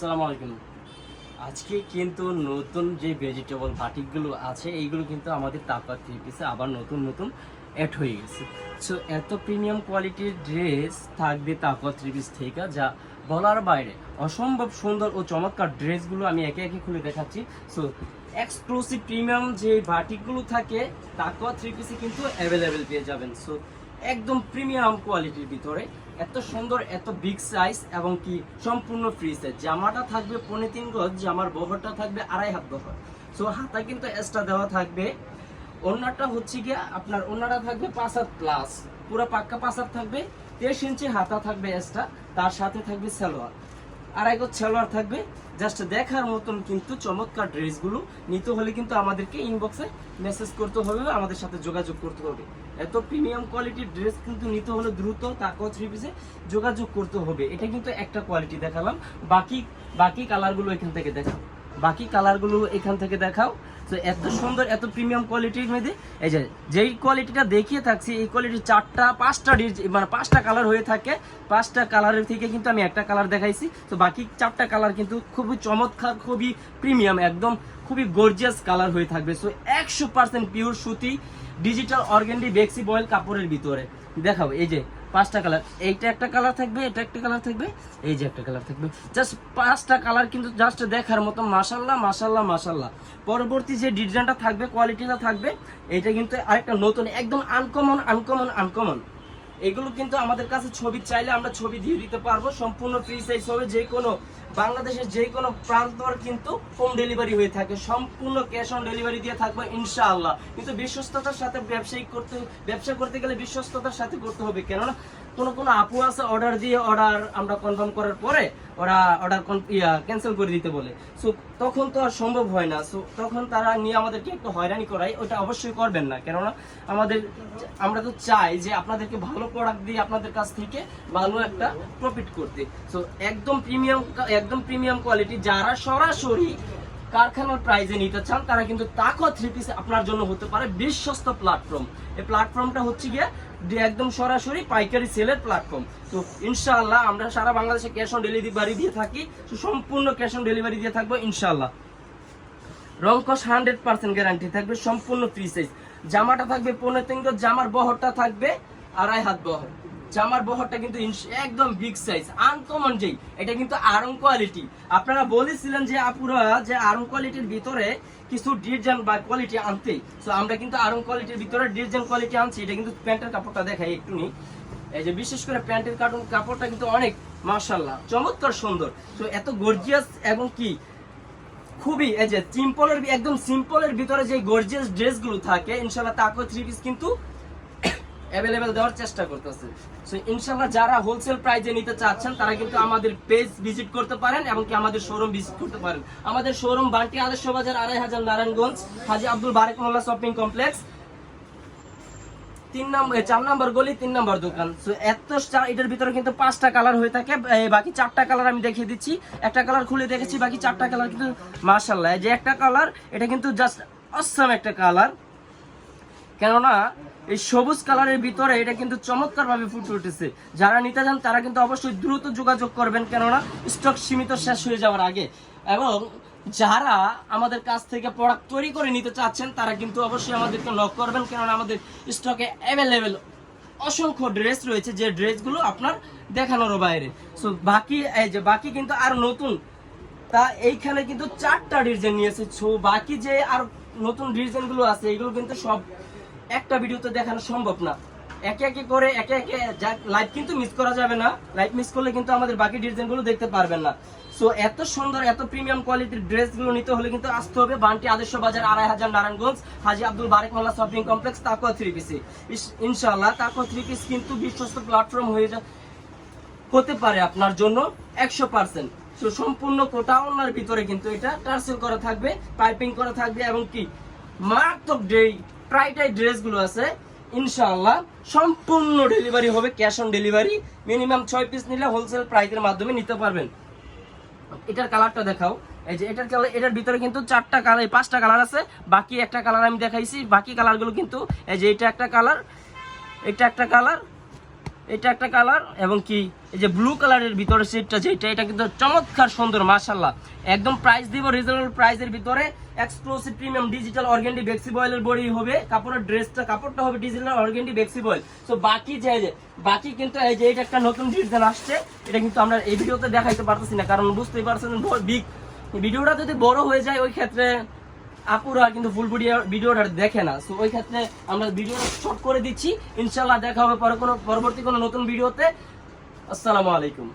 আসসালামু আলাইকুম। আজকে কিন্তু নতুন যে ভেজিটেবল বাটিকগুলো আছে এইগুলো কিন্তু আমাদের তাকওয়া থ্রি পিসে আবার নতুন নতুন অ্যাড হয়ে গেছে। সো এত প্রিমিয়াম কোয়ালিটির ড্রেস থাকবে তাকওয়া থ্রি পিস থেকে, যা বলার বাইরে। অসম্ভব সুন্দর ও চমৎকার ড্রেসগুলো আমি একে একে খুলে দেখাচ্ছি। সো এক্সক্লুসিভ প্রিমিয়াম যে বাটিকগুলো থাকে তাকওয়া থ্রি পিসে কিন্তু অ্যাভেলেবেল পেয়ে যাবেন। সো একদম প্রিমিয়াম কোয়ালিটির ভিতরে এত সুন্দর, এত বিগ সাইজ এবং কি সম্পূর্ণ ফ্রি সাইজ। জামাটা থাকবে 3.5 গজ, জামার বহরটা থাকবে 2.5 হাত বহর। সো হাতা কিন্তু এক্সট্রা দেওয়া থাকবে। ওড়নাটা হচ্ছে গিয়ে আপনার ওড়নাটা থাকবে 5 হাত প্লাস, পুরো পাক্কা 5 হাত থাকবে। 23 ইঞ্চি হাতা থাকবে এক্সট্রা, তার সাথে থাকবে সালোয়ার, 2.5 গজ সালোয়ার থাকবে। জাস্ট দেখার মতন কিন্তু চমৎকার ড্রেসগুলো নিতে হলে কিন্তু আমাদেরকে ইনবক্সে মেসেজ করতে হবে, আমাদের সাথে যোগাযোগ করতে হবে। এত প্রিমিয়াম কোয়ালিটির ড্রেস কিন্তু নিতে হলে দ্রুত তাকওয়া থ্রি পিসে যোগাযোগ করতে হবে। এটা কিন্তু একটা কোয়ালিটি দেখালাম, বাকি কালারগুলো এখান থেকে দেখাও, বাকি কালারগুলো এখান থেকে দেখাও। তো এত সুন্দর, এত প্রিমিয়াম কোয়ালিটির মধ্যে এই যেই কোয়ালিটিটা দেখিয়ে থাকছি, এই কোয়ালিটির 5টা কালার হয়ে থাকে। 5টা কালারের থেকে কিন্তু আমি একটা কালার দেখাইছি। তো বাকি 4টা কালার কিন্তু খুবই চমৎকার, খুবই প্রিমিয়াম, একদম খুবই গর্জিয়াস কালার হয়ে থাকবে। সো 100% পিওর সুতি ডিজিটাল অর্গানডি বেক্সি বয়েল কাপড়ের ভিতরে দেখাবো। এই যে 5টা কালার, এইটা একটা কালার থাকবে, এটা একটা কালার থাকবে, এই যে একটা কালার থাকবে। জাস্ট 5টা কালার কিন্তু জাস্ট দেখার মতো। মাশাল্লাহ মাশাল্লাহ মাশাল্লাহ। পরবর্তী যে ডিজাইনটা থাকবে, কোয়ালিটিটা থাকবে, এটা কিন্তু আরেকটা নতুন, একদম আনকমন। এগুলো কিন্তু আমাদের কাছে ছবি চাইলে আমরা ছবি দিয়ে দিতে পারবো। সম্পূর্ণ ফ্রি সাইজ হবে। যে কোনো বাংলাদেশের যে কোনো প্রান্তর কিন্তু হোম ডেলিভারি হয়ে থাকে। সম্পূর্ণ ক্যাশ অন ডেলিভারি দিয়ে থাকবে ইনশাআল্লাহ। কিন্তু বিশ্বস্ততার সাথে ব্যবসা করতে গেলে বিশ্বস্ততার সাথে করতে হবে। কেননা কোনো আপু আছে অর্ডার দিয়ে আমরা কনফার্ম করার পরে ওরা অর্ডার ক্যান্সেল করে দিতে বলে। সো তখন তো আর সম্ভব হয় না। সো তখন তারা নিয়ে আমাদেরকে একটু হয়রানি করায়, ওটা অবশ্যই করবেন না। কেননা আমরা তো চাই যে আপনাদেরকে ভালো প্রোডাক্ট দিয়ে আপনাদের কাছ থেকে ভালো একটা প্রফিট করতে। সো একদম প্রিমিয়াম কোয়ালিটি। যারা সরাসরি কারখানার প্রাইজে নিতে চান তারা কিন্তু তাকওয়া থ্রি পিস আপনার জন্য হতে পারে বিশ্বস্ত প্ল্যাটফর্ম। এই প্ল্যাটফর্মটা হচ্ছে গিয়ে একদম সরাসরি পাইকারি সেলের প্ল্যাটফর্ম। তো ইনশাআল্লাহ আমরা সারা বাংলাদেশে ক্যাশ অন ডেলিভারি দিয়ে থাকি। তো সম্পূর্ণ ক্যাশ অন ডেলিভারি দিয়ে থাকবো ইনশাআল্লাহ। রংকশ 100% গ্যারান্টি থাকবে, সম্পূর্ণ ফ্রি সাইজ। জামাটা থাকবে 15 গজ, জামার বহরটা থাকবে 2.5 হাত বহর। জামার বহরটা কিন্তু একদম বিগ সাইজ, আনকমন। যেই এটা কিন্তু আরং কোয়ালিটি। আপনারা বলেছিলেন যে আপুরা যে আরং কোয়ালিটির ভিতরে কিছু ডিজাইন বা কোয়ালিটি আনতে। সো আমরা কিন্তু আরং কোয়ালিটির ভিতরে ডিজাইন কোয়ালিটি আনছি। এটা কিন্তু প্যান্টের কাপড়টা দেখাই একটু নি। এই যে বিশেষ করে প্যান্টের কাপড়টা কিন্তু অনেক মাশাআল্লাহ চমৎকার সুন্দর। তো এত গর্জিয়াস এবং কি খুবই এই যে একদম সিম্পলের ভিতরে যে গর্জিয়াস ড্রেসগুলো থাকে ইনশাআল্লাহ তাকওয়া থ্রি পিস কিন্তু অ্যাভেলেবেল দেওয়ার চেষ্টা করতেছে। সো ইনশাআল্লাহ যারা হোলসেল প্রাইজে নিতে চাচ্ছেন তারা কিন্তু আমাদের পেজ ভিজিট করতে পারেন এবং কি আমাদের শোরুম ভিজিট করতে পারেন। আমাদের শোরুম বান্টি আদর্শ বাজার 2.5 নারায়ণগঞ্জ, হাজী আব্দুল বারেক মোল্লা শপিং কমপ্লেক্স, 4 নম্বর গলি, 3 নম্বর দোকান। সো এটার ভিতরে কিন্তু 5টা কালার হয়ে থাকে। বাকি 4টা কালার আমি দেখিয়ে দিচ্ছি। একটা কালার খুলে দেখেছি, বাকি 4টা কালার কিন্তু মাশাআল্লাহ। যে একটা কালার, এটা কিন্তু জাস্ট অসাম একটা কালার। কেননা এই সবুজ কালারের ভিতরে এটা কিন্তু চমৎকার ভাবে ফুটে উঠেছে। যারা নিতে চান তারা কিন্তু অবশ্যই দ্রুত যোগাযোগ করবেন, কেননা স্টক সীমিত, শেষ হয়ে যাওয়ার আগে। এবং যারা আমাদের কাছ থেকে প্রোডাক্ট তৈরি করে নিতে চাচ্ছেন তারা কিন্তু অবশ্যই আমাদেরকে নক করবেন, কেননা আমাদের স্টকে অ্যাভেলেবেল অসংখ্য ড্রেস রয়েছে, যে ড্রেসগুলো আপনার দেখানোর বাইরে। সো বাকি কিন্তু আর নতুন, তা এইখানে কিন্তু 4টা ডিজাইন নিয়েছে। সো বাকি যে আর নতুন ডিজাইনগুলো আছে এগুলো কিন্তু সব একটা ভিডিওতে দেখানো সম্ভব না। একে লাইভ কিন্তু মিস করা যাবে না। লাইভ মিস করলে কিন্তু আমাদের বাকি ডিজাইনগুলো দেখতে পারবেন না। সো এত সুন্দর, এত প্রিমিয়াম কোয়ালিটির ড্রেসগুলো নিতে হলে কিন্তু আসতে হবে বান্টি আদর্শ বাজার 2.5 নারায়ণগঞ্জ, হাজী আব্দুল বারেক মোল্লা শপিং কমপ্লেক্স, তাকওয়া থ্রি পিসে। ইনশাআল্লাহ তাকওয়া থ্রি পিস কিন্তু বিশ্বস্ত প্ল্যাটফর্ম হতে পারে আপনার জন্য 100%। সো সম্পূর্ণ কোটা ওনার ভিতরে কিন্তু এটা টার্সেল করা থাকবে, পাইপিং করা থাকবে এবং কি মারাত্মক প্রাইটাই ড্রেসগুলো আছে ইনশাআল্লাহ সম্পূর্ণ ডেলিভারি হবে, cash on delivery. Minimum 6 piece নিলে হোলসেল প্রাইসের মাধ্যমে নিতে পারবেন। এটার কালারটা দেখাও। এই যে এটার ভিতরে কিন্তু 4টা কালার, 5টা কালার আছে। বাকি একটা কালার আমি দেখাইছি। বাকি কালারগুলো কিন্তু এই যে এটা একটা কালার, এটা একটা কালার, এটা একটা কালার, এবং কি এই যে ব্লু কালারের ভিতরে সেটটা যেটা, এটা কিন্তু চমৎকার সুন্দর মাশাআল্লাহ। একদম প্রাইস দিব রিজনেবল প্রাইসের ভিতরে, exclusive premium digital organdie বেক্সি বয়েলের body হবে, কাপড়ের কাপড়টা হবে ডিজিটাল অর্গানডি বেক্সি বয়েল। সো বাকি বাকি কিন্তু এই যে এটা একটা নতুন ডিজাইন আসছে, এটা কিন্তু আমরা এই ভিডিওতে দেখাইতে পারতেছি না, কারণ বুঝতেই পারছেন বিগ ভিডিওটা যদি বড় হয়ে যায় ওই ক্ষেত্রে আপুরা কিন্তু ফুল ভিডিওটা দেখে না। সো ওই ক্ষেত্রে আমরা ভিডিওটা শর্ট করে দিচ্ছি। ইনশাআল্লাহ দেখা হবে পরবর্তী কোনো নতুন ভিডিওতে। আসসালামু আলাইকুম।